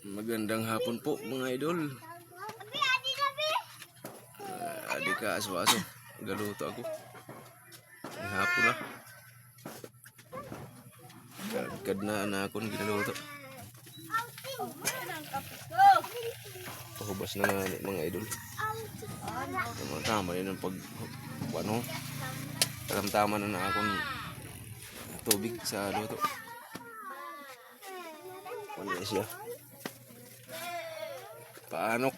Magandang hapon po mga idol. Adik ka aso-aso. Galuto ako. Ang hapon na. Kadkad na anakon ginaluto. Pahubas na nga mga idol. Tama yun ang pag ano. Tama na akong tubig sa luto. Ano siya? Paano?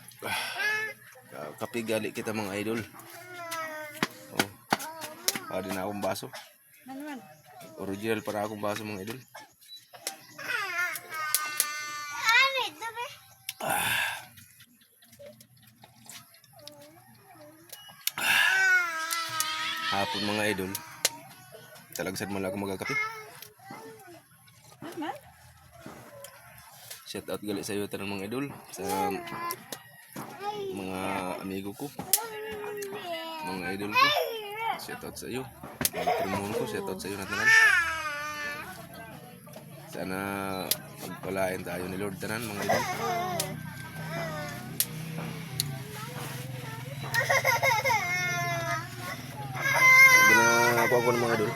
Kapigali kita mga idol. Oh. Pwede na akong baso. Original para akong baso mga idol. Hapon mga idol. Talagsan mo lang ako magkakape. Shout out gali sa iyo tanang mga idol, sa mga amigo ko, mga idol ko. Shout out sa iyo. Mga primuhon ko, shout out sa iyo na tanan. Sana pagpalain tayo ni Lord tanan mga idol. Ginakuha ko ng mga idol.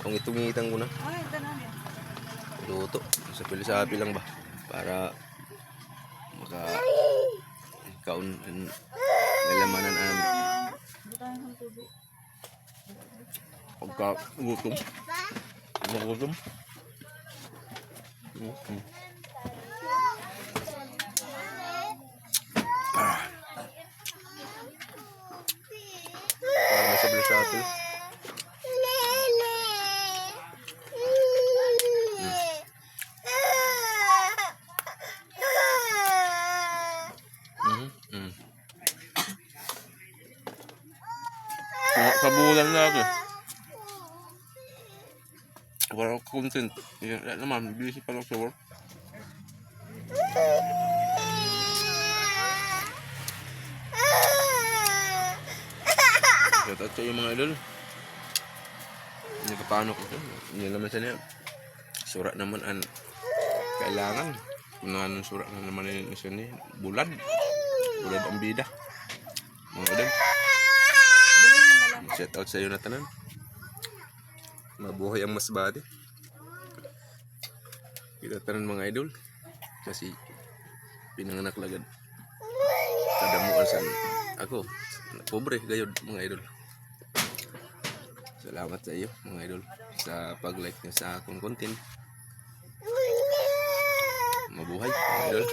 Kung itungitang ko na. Luto. Sa pilisapi lang ba? Para kaun nalamanan ang pagkagutom. Gutom. Para may sa pilisapi. Sa bulan na ako. Wala content. Yan naman, busy pa lang sa work. Shout out sa iyo mga idol. Hindi ka paano ko. Hindi naman sa niya. Surat naman ang kailangan. Kunahan ng surat na naman yung isa niya. Bulad. Bulad ang bida. Mga idol. Shout out sa iyo na tanan. Mabuhay ang masbate. Kita tanan mga idol. Kasi pinanganak lagad. Kadamuan sa ako. Pobre gayod mga idol. Salamat sa iyo mga idol sa pag-like niyo sa akong content. Mabuhay mga idol.